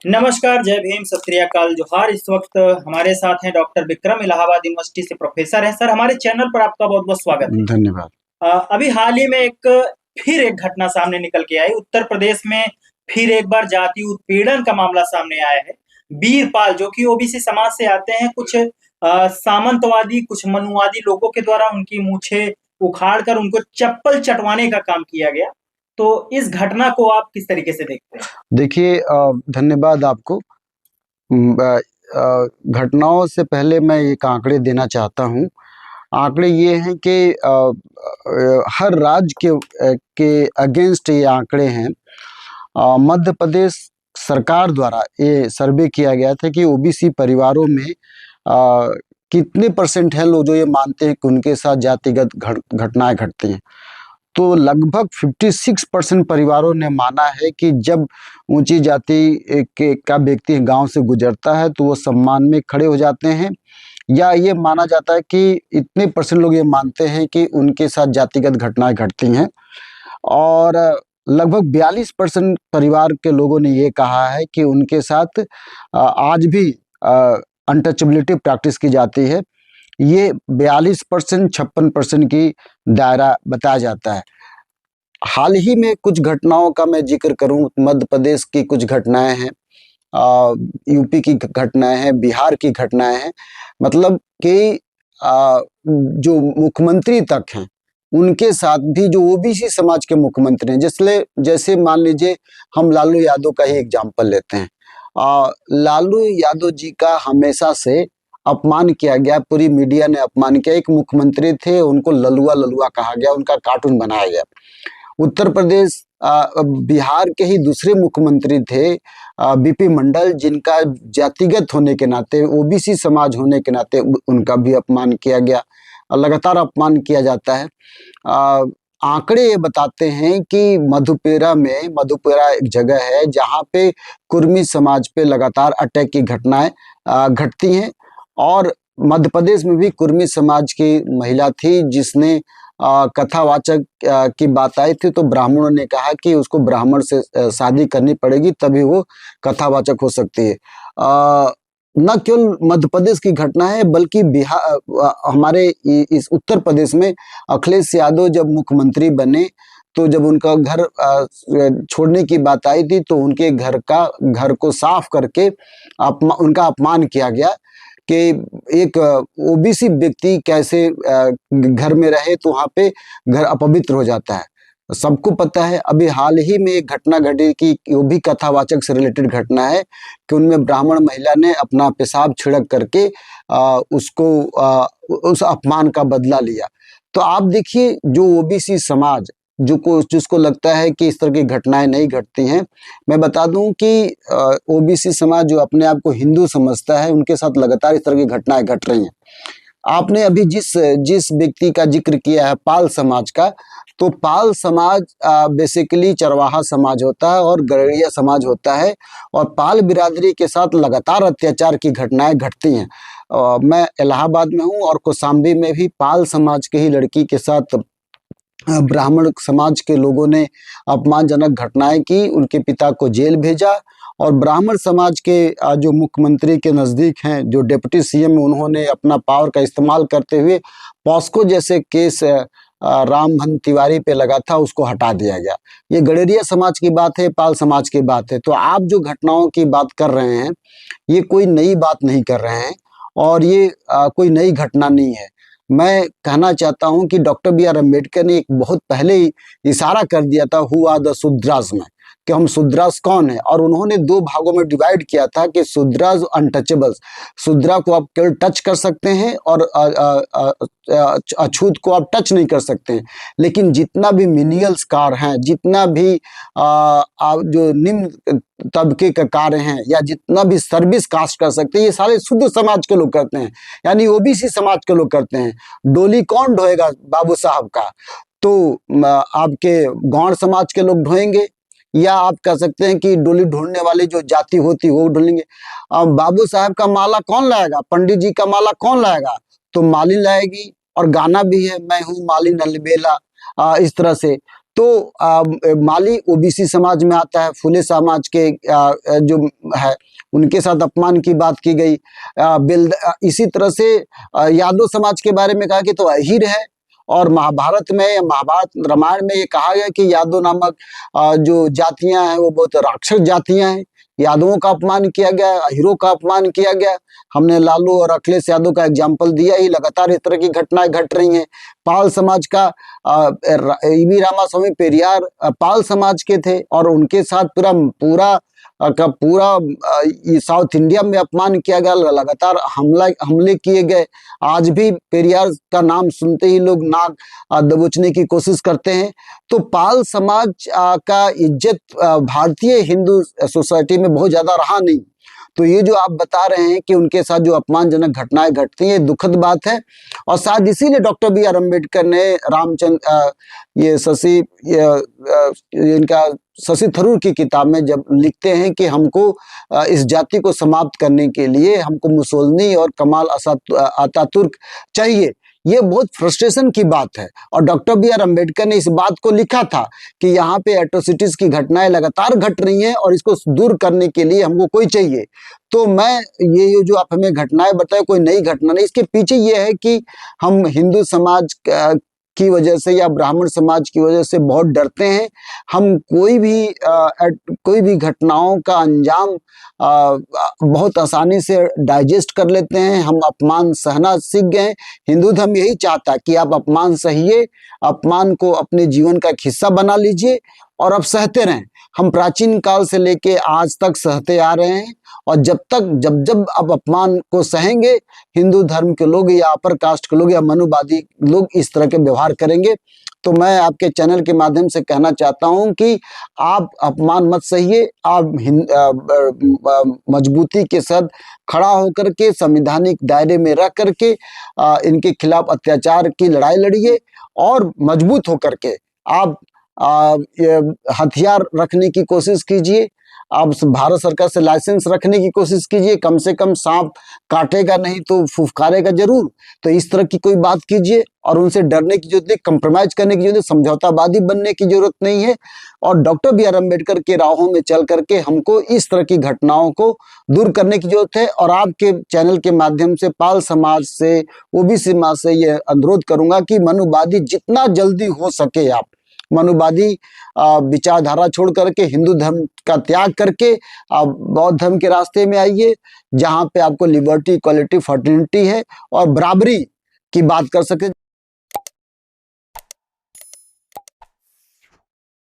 नमस्कार, जय भीम, सत श्री अकाल, जोहार। इस वक्त हमारे साथ हैं डॉक्टर विक्रम, इलाहाबाद यूनिवर्सिटी से प्रोफेसर हैं। सर, हमारे चैनल पर आपका बहुत-बहुत स्वागत है। धन्यवाद। अभी हाल ही में फिर एक घटना सामने निकल के आई। उत्तर प्रदेश में फिर एक बार जाति उत्पीड़न का मामला सामने आया है। बीरपाल, जो कि ओबीसी समाज से आते हैं, कुछ सामंतवादी, कुछ मनुवादी लोगों के द्वारा उनकी मूछें उखाड़ कर उनको चप्पल चटवाने का काम किया गया। तो इस घटना को आप किस तरीके से देखते हैं? देखिए, धन्यवाद आपको। घटनाओं से पहले मैं एक आंकड़े देना चाहता हूँ। आंकड़े ये हैं कि हर राज्य के अगेंस्ट ये आंकड़े हैं। मध्य प्रदेश सरकार द्वारा ये सर्वे किया गया था कि ओबीसी परिवारों में कितने परसेंट हैं लोग जो ये मानते हैं कि उनके साथ जातिगत घटनाएं घटती हैं। तो लगभग 56% परिवारों ने माना है कि जब ऊंची जाति का व्यक्ति गांव से गुजरता है तो वो सम्मान में खड़े हो जाते हैं, या ये माना जाता है कि इतने परसेंट लोग ये मानते हैं कि उनके साथ जातिगत घटनाएं घटती हैं। और लगभग 42% परिवार के लोगों ने ये कहा है कि उनके साथ आज भी अनटचेबिलिटी प्रैक्टिस की जाती है। ये 42% 56% की दायरा बताया जाता है। हाल ही में कुछ घटनाओं का मैं जिक्र करूं, मध्य प्रदेश की कुछ घटनाएं हैं, यूपी की घटनाएं हैं, बिहार की घटनाएं हैं। मतलब कि जो मुख्यमंत्री तक हैं उनके साथ भी जो ओबीसी समाज के मुख्यमंत्री हैं, जैसे मान लीजिए हम लालू यादव का ही एग्जाम्पल लेते हैं। लालू यादव जी का हमेशा से अपमान किया गया, पूरी मीडिया ने अपमान किया। एक मुख्यमंत्री थे, उनको ललुआ ललुआ कहा गया, उनका कार्टून बनाया गया। उत्तर प्रदेश बिहार के ही दूसरे मुख्यमंत्री थे बीपी मंडल, जिनका जातिगत होने के नाते, ओबीसी समाज होने के नाते उनका भी अपमान किया गया, लगातार अपमान किया जाता है। आंकड़े ये बताते हैं कि मधुपेरा एक जगह है जहाँ पे कुर्मी समाज पे लगातार अटैक की घटनाएं घटती हैं। और मध्य प्रदेश में भी कुर्मी समाज की महिला थी जिसने कथावाचक की बात आई थी, तो ब्राह्मणों ने कहा कि उसको ब्राह्मण से शादी करनी पड़ेगी तभी वो कथावाचक हो सकती है। न केवल मध्य प्रदेश की घटना है बल्कि हमारे इस उत्तर प्रदेश में अखिलेश यादव जब मुख्यमंत्री बने तो जब उनका घर छोड़ने की बात आई थी तो उनके घर को साफ करके उनका अपमान किया गया कि एक ओबीसी व्यक्ति कैसे घर में रहे, तो वहाँ पे घर अपवित्र हो जाता है। सबको पता है। अभी हाल ही में एक घटना घटी कि वो भी कथावाचक से रिलेटेड घटना है कि उनमें ब्राह्मण महिला ने अपना पेशाब छिड़क करके उस अपमान का बदला लिया। तो आप देखिए, जो ओबीसी समाज जिसको लगता है कि इस तरह की घटनाएं नहीं घटती हैं, मैं बता दूं कि ओबीसी समाज जो अपने आप को हिंदू समझता है, उनके साथ लगातार इस तरह की घटनाएं घट रही हैं। आपने अभी जिस व्यक्ति का जिक्र किया है पाल समाज का, तो पाल समाज बेसिकली चरवाहा समाज होता है और गड़ेरिया समाज होता है, और पाल बिरादरी के साथ लगातार अत्याचार की घटनाएं घटती हैं। मैं इलाहाबाद में हूं और कौशाम्बी में भी पाल समाज के ही लड़की के साथ ब्राह्मण समाज के लोगों ने अपमानजनक घटनाएं की, उनके पिता को जेल भेजा। और ब्राह्मण समाज के जो मुख्यमंत्री के नज़दीक हैं, जो डिप्टी सीएम, उन्होंने अपना पावर का इस्तेमाल करते हुए पॉस्को जैसे केस रामधन तिवारी पे लगा था, उसको हटा दिया गया। ये गडेरिया समाज की बात है, पाल समाज की बात है। तो आप जो घटनाओं की बात कर रहे हैं, ये कोई नई बात नहीं कर रहे हैं और ये कोई नई घटना नहीं है। मैं कहना चाहता हूं कि डॉक्टर बी आर अम्बेडकर ने एक बहुत पहले ही इशारा कर दिया था हु आर द शूद्रास में, कि हम शूद्रास कौन है, और उन्होंने दो भागों में डिवाइड किया था कि शूद्रास अनटचेबल्स, शूद्रा को आप केवल टच कर सकते हैं और अछूत को आप टच नहीं कर सकते हैं। लेकिन जितना भी मिनियल्स कार हैं, जितना भी जो निम्न तबके का कार्य हैं, या जितना भी सर्विस कास्ट कर सकते हैं, ये सारे शुद्ध समाज के लोग करते हैं, यानी ओबीसी समाज के लोग करते हैं। डोली कौन ढोएगा बाबू साहब का? तो आपके गौड़ समाज के लोग ढोएंगे, या आप कह सकते हैं कि डोली ढूंढने वाली जो जाति होती है वो ढूंढेंगे। अब बाबू साहब का माला कौन लाएगा? पंडित जी का माला कौन लाएगा? तो माली लाएगी। और गाना भी है, मैं हूँ माली नलबेला, इस तरह से। तो माली ओबीसी समाज में आता है, फुले समाज के जो है उनके साथ अपमान की बात की गई। इसी तरह से यादव समाज के बारे में कहा कि तो अहीर है, और महाभारत में या महाभारत रामायण में ये कहा गया कि यादव नामक जो जातियां हैं वो बहुत राक्षस जातियां हैं। यादवों का अपमान किया गया, अहीरों का अपमान किया गया। हमने लालू और अखिलेश यादव का एग्जाम्पल दिया ही, लगातार इस तरह की घटनाएं घट रही हैं। पाल समाज का ईवी रामास्वामी पेरियार पाल समाज के थे, और उनके साथ पूरा साउथ इंडिया में अपमान किया गया, लगातार हमले किए गए। आज भी पेरियार का नाम सुनते ही लोग नाक दबोचने की कोशिश करते हैं। तो पाल समाज का इज्जत भारतीय हिंदू सोसाइटी में बहुत ज्यादा रहा नहीं। तो ये जो आप बता रहे हैं कि उनके साथ जो अपमानजनक घटनाएं घटती हैं, ये दुखद बात है। और शायद इसीलिए डॉक्टर बी आर अम्बेडकर ने इनका शशि थरूर की किताब में जब लिखते हैं कि हमको इस जाति को समाप्त करने के लिए हमको मुसोलिनी और कमाल अतातुर्क चाहिए, ये बहुत फ्रस्ट्रेशन की बात है। और डॉक्टर बी आर अम्बेडकर ने इस बात को लिखा था कि यहाँ पे एट्रोसिटीज की घटनाएं लगातार घट रही हैं और इसको दूर करने के लिए हमको कोई चाहिए। तो मैं ये जो आप हमें घटनाएं बताए, कोई नई घटना नहीं, इसके पीछे ये है कि हम हिंदू समाज की वजह से या ब्राह्मण समाज की वजह से बहुत डरते हैं। हम कोई भी घटनाओं का अंजाम बहुत आसानी से डाइजेस्ट कर लेते हैं। हम अपमान सहना सीख गए। हिंदू धर्म यही चाहता है कि आप अपमान सहिए, अपमान को अपने जीवन का एक हिस्सा बना लीजिए और अब सहते रहें। हम प्राचीन काल से लेके आज तक सहते आ रहे हैं, और जब अब अपमान को सहेंगे, हिंदू धर्म के लोग या अपर कास्ट के लोग या मनुवादी लोग इस तरह के व्यवहार करेंगे। तो मैं आपके चैनल के माध्यम से कहना चाहता हूं कि आप अपमान मत सहिए, आप मजबूती के साथ खड़ा होकर के संवैधानिक दायरे में रह करके इनके खिलाफ अत्याचार की लड़ाई लड़िए, और मजबूत होकर के आप हथियार रखने की कोशिश कीजिए। आप भारत सरकार से लाइसेंस रखने की कोशिश कीजिए, कम से कम सांप काटेगा नहीं तो फुफकारेगा जरूर। तो इस तरह की कोई बात कीजिए, और उनसे डरने की जरूरत नहीं, कंप्रोमाइज करने की जरूरत नहीं, समझौतावादी बनने की जरूरत नहीं है। और डॉक्टर बी आर अम्बेडकर के राहों में चल करके हमको इस तरह की घटनाओं को दूर करने की जरूरत है। और आपके चैनल के माध्यम से पाल समाज से, ओबीसी समाज से ये अनुरोध करूंगा कि मनुवादी जितना जल्दी हो सके आप मनुवादी विचारधारा छोड़ करके हिंदू धर्म का त्याग करके आप बौद्ध धर्म के रास्ते में आइए, जहां पे आपको लिबर्टी, इक्वालिटी, फर्टिलिटी है और बराबरी की बात कर सके।